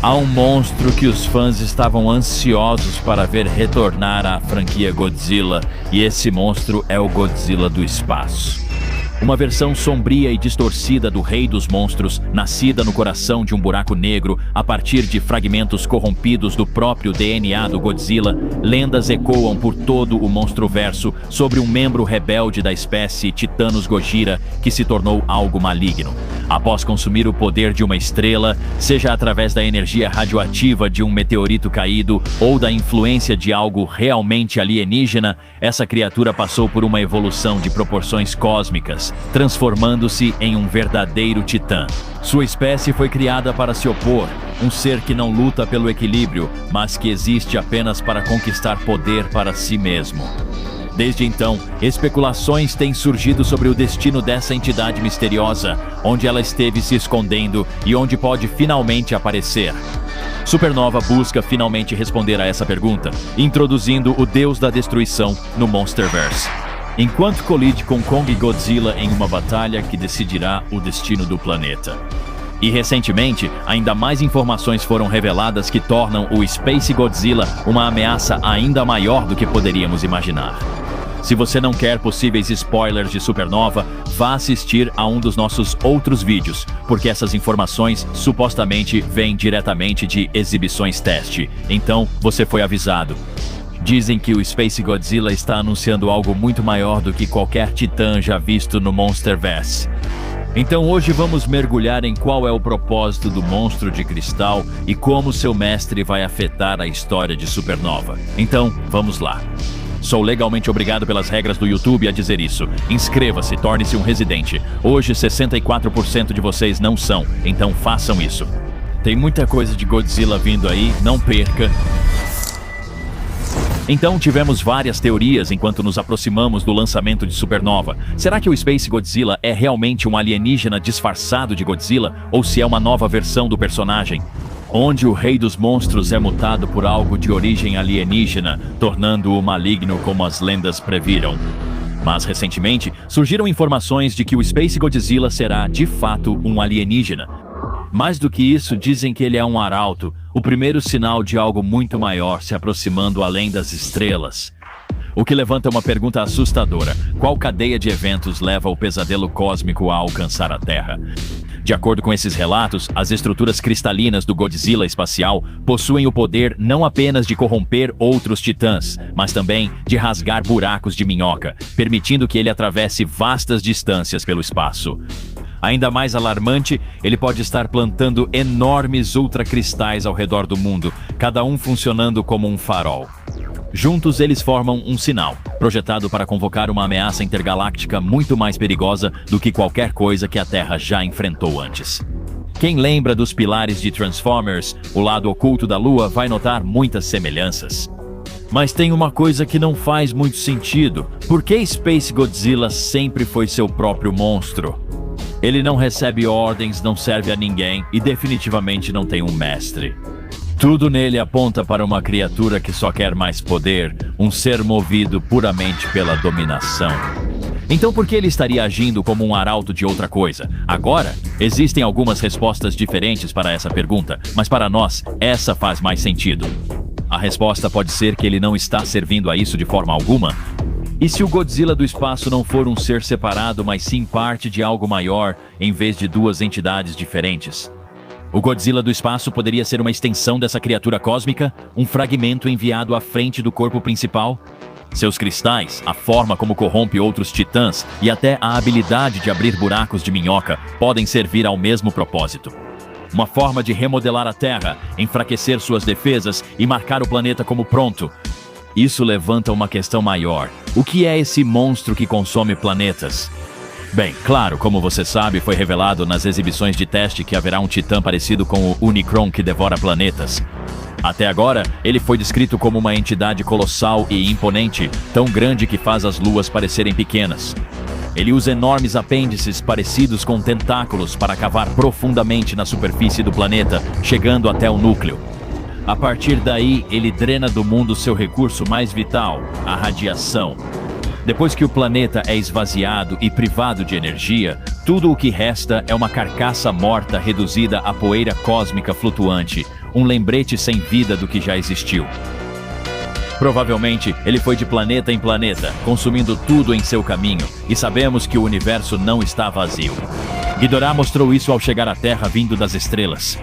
Há um monstro que os fãs estavam ansiosos para ver retornar à franquia Godzilla, e esse monstro é o Godzilla do espaço. Uma versão sombria e distorcida do Rei dos Monstros, nascida no coração de um buraco negro a partir de fragmentos corrompidos do próprio DNA do Godzilla, lendas ecoam por todo o monstroverso sobre um membro rebelde da espécie Titanos Gojira que se tornou algo maligno. Após consumir o poder de uma estrela, seja através da energia radioativa de um meteorito caído ou da influência de algo realmente alienígena, essa criatura passou por uma evolução de proporções cósmicas, transformando-se em um verdadeiro titã. Sua espécie foi criada para se opor, um ser que não luta pelo equilíbrio, mas que existe apenas para conquistar poder para si mesmo. Desde então, especulações têm surgido sobre o destino dessa entidade misteriosa, onde ela esteve se escondendo e onde pode finalmente aparecer. Supernova busca finalmente responder a essa pergunta, introduzindo o Deus da Destruição no Monsterverse, enquanto colide com Kong e Godzilla em uma batalha que decidirá o destino do planeta. E recentemente, ainda mais informações foram reveladas que tornam o Space Godzilla uma ameaça ainda maior do que poderíamos imaginar. Se você não quer possíveis spoilers de Supernova, vá assistir a um dos nossos outros vídeos, porque essas informações supostamente vêm diretamente de exibições teste. Então, você foi avisado. Dizem que o Space Godzilla está anunciando algo muito maior do que qualquer titã já visto no Monsterverse. Então hoje vamos mergulhar em qual é o propósito do monstro de cristal e como seu mestre vai afetar a história de Supernova. Então, vamos lá. Sou legalmente obrigado pelas regras do YouTube a dizer isso. Inscreva-se, torne-se um residente. Hoje 64% de vocês não são, então façam isso. Tem muita coisa de Godzilla vindo aí, não perca. Então tivemos várias teorias enquanto nos aproximamos do lançamento de Supernova. Será que o Space Godzilla é realmente um alienígena disfarçado de Godzilla? Ou se é uma nova versão do personagem? Onde o Rei dos Monstros é mutado por algo de origem alienígena, tornando-o maligno como as lendas previram. Mas recentemente, surgiram informações de que o Space Godzilla será, de fato, um alienígena. Mais do que isso, dizem que ele é um arauto, o primeiro sinal de algo muito maior se aproximando além das estrelas. O que levanta uma pergunta assustadora: qual cadeia de eventos leva o pesadelo cósmico a alcançar a Terra? De acordo com esses relatos, as estruturas cristalinas do Godzilla espacial possuem o poder não apenas de corromper outros titãs, mas também de rasgar buracos de minhoca, permitindo que ele atravesse vastas distâncias pelo espaço. Ainda mais alarmante, ele pode estar plantando enormes ultracristais ao redor do mundo, cada um funcionando como um farol. Juntos eles formam um sinal, projetado para convocar uma ameaça intergaláctica muito mais perigosa do que qualquer coisa que a Terra já enfrentou antes. Quem lembra dos pilares de Transformers, o lado oculto da Lua, vai notar muitas semelhanças. Mas tem uma coisa que não faz muito sentido. Por que Space Godzilla sempre foi seu próprio monstro? Ele não recebe ordens, não serve a ninguém e definitivamente não tem um mestre. Tudo nele aponta para uma criatura que só quer mais poder, um ser movido puramente pela dominação. Então por que ele estaria agindo como um arauto de outra coisa? Agora, existem algumas respostas diferentes para essa pergunta, mas para nós, essa faz mais sentido. A resposta pode ser que ele não está servindo a isso de forma alguma. E se o Godzilla do espaço não for um ser separado, mas sim parte de algo maior, em vez de duas entidades diferentes? O Godzilla do espaço poderia ser uma extensão dessa criatura cósmica, um fragmento enviado à frente do corpo principal? Seus cristais, a forma como corrompe outros titãs e até a habilidade de abrir buracos de minhoca podem servir ao mesmo propósito. Uma forma de remodelar a Terra, enfraquecer suas defesas e marcar o planeta como pronto. Isso levanta uma questão maior. O que é esse monstro que consome planetas? Bem, claro, como você sabe, foi revelado nas exibições de teste que haverá um titã parecido com o Unicron que devora planetas. Até agora, ele foi descrito como uma entidade colossal e imponente, tão grande que faz as luas parecerem pequenas. Ele usa enormes apêndices parecidos com tentáculos para cavar profundamente na superfície do planeta, chegando até o núcleo. A partir daí, ele drena do mundo seu recurso mais vital, a radiação. Depois que o planeta é esvaziado e privado de energia, tudo o que resta é uma carcaça morta reduzida a poeira cósmica flutuante, um lembrete sem vida do que já existiu. Provavelmente, ele foi de planeta em planeta, consumindo tudo em seu caminho, e sabemos que o universo não está vazio. Ghidorah mostrou isso ao chegar à Terra vindo das estrelas.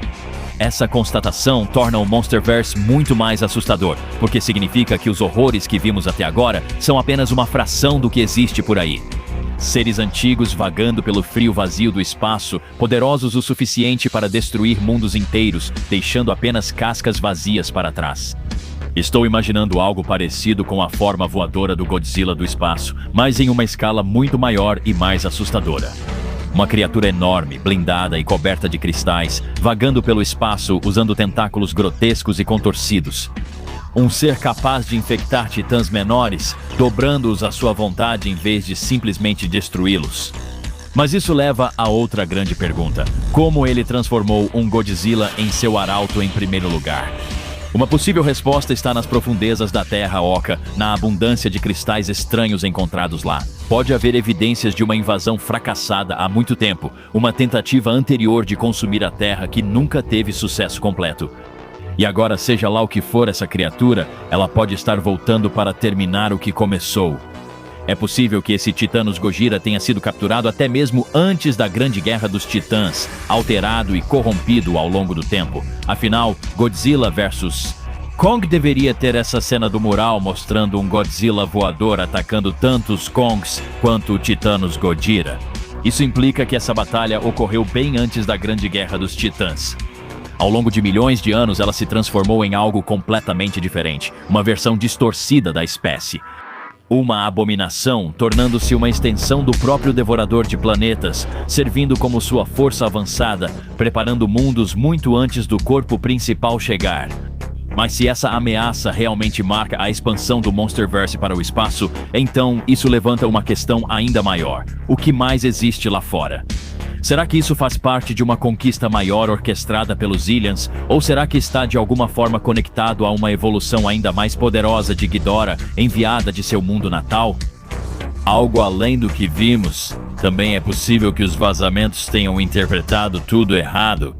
Essa constatação torna o Monsterverse muito mais assustador, porque significa que os horrores que vimos até agora são apenas uma fração do que existe por aí. Seres antigos vagando pelo frio vazio do espaço, poderosos o suficiente para destruir mundos inteiros, deixando apenas cascas vazias para trás. Estou imaginando algo parecido com a forma voadora do Godzilla do espaço, mas em uma escala muito maior e mais assustadora. Uma criatura enorme, blindada e coberta de cristais, vagando pelo espaço usando tentáculos grotescos e contorcidos. Um ser capaz de infectar titãs menores, dobrando-os à sua vontade em vez de simplesmente destruí-los. Mas isso leva a outra grande pergunta: como ele transformou um Godzilla em seu arauto em primeiro lugar? Uma possível resposta está nas profundezas da Terra Oca, na abundância de cristais estranhos encontrados lá. Pode haver evidências de uma invasão fracassada há muito tempo, uma tentativa anterior de consumir a Terra que nunca teve sucesso completo. E agora, seja lá o que for essa criatura, ela pode estar voltando para terminar o que começou. É possível que esse Titanos Gojira tenha sido capturado até mesmo antes da Grande Guerra dos Titãs, alterado e corrompido ao longo do tempo. Afinal, Godzilla vs. Kong deveria ter essa cena do mural mostrando um Godzilla voador atacando tanto os Kongs quanto o Titanos Gojira. Isso implica que essa batalha ocorreu bem antes da Grande Guerra dos Titãs. Ao longo de milhões de anos, ela se transformou em algo completamente diferente, uma versão distorcida da espécie. Uma abominação, tornando-se uma extensão do próprio Devorador de Planetas, servindo como sua força avançada, preparando mundos muito antes do corpo principal chegar. Mas se essa ameaça realmente marca a expansão do Monsterverse para o espaço, então isso levanta uma questão ainda maior: o que mais existe lá fora? Será que isso faz parte de uma conquista maior orquestrada pelos Illians, ou será que está de alguma forma conectado a uma evolução ainda mais poderosa de Ghidorah, enviada de seu mundo natal? Algo além do que vimos. Também é possível que os vazamentos tenham interpretado tudo errado.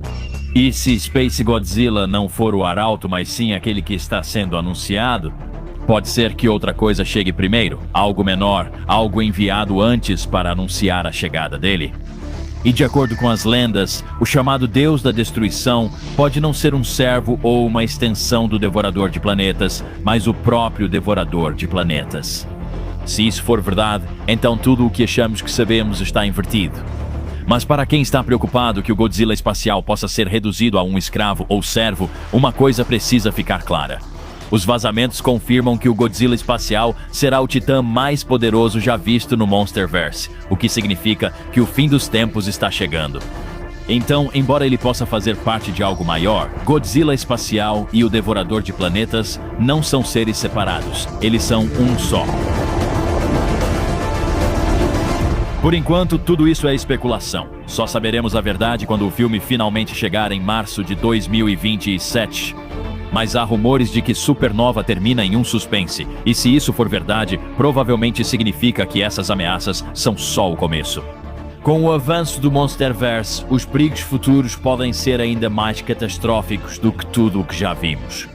E se Space Godzilla não for o arauto, mas sim aquele que está sendo anunciado? Pode ser que outra coisa chegue primeiro, algo menor, algo enviado antes para anunciar a chegada dele. E de acordo com as lendas, o chamado Deus da Destruição pode não ser um servo ou uma extensão do Devorador de Planetas, mas o próprio Devorador de Planetas. Se isso for verdade, então tudo o que achamos que sabemos está invertido. Mas para quem está preocupado que o Godzilla espacial possa ser reduzido a um escravo ou servo, uma coisa precisa ficar clara. Os vazamentos confirmam que o Godzilla espacial será o titã mais poderoso já visto no Monsterverse, o que significa que o fim dos tempos está chegando. Então, embora ele possa fazer parte de algo maior, Godzilla espacial e o Devorador de Planetas não são seres separados, eles são um só. Por enquanto, tudo isso é especulação. Só saberemos a verdade quando o filme finalmente chegar em março de 2027. Mas há rumores de que Supernova termina em um suspense, e se isso for verdade, provavelmente significa que essas ameaças são só o começo. Com o avanço do Monsterverse, os perigos futuros podem ser ainda mais catastróficos do que tudo o que já vimos.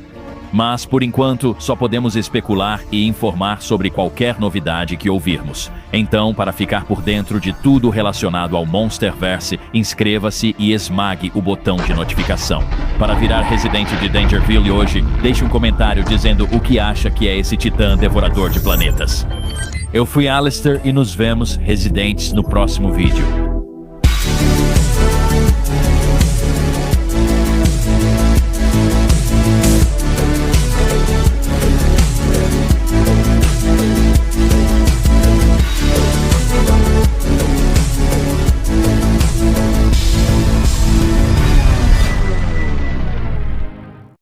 Mas, por enquanto, só podemos especular e informar sobre qualquer novidade que ouvirmos. Então, para ficar por dentro de tudo relacionado ao Monsterverse, inscreva-se e esmague o botão de notificação. Para virar residente de Dangerville hoje, deixe um comentário dizendo o que acha que é esse titã devorador de planetas. Eu fui Alistair e nos vemos, residentes, no próximo vídeo.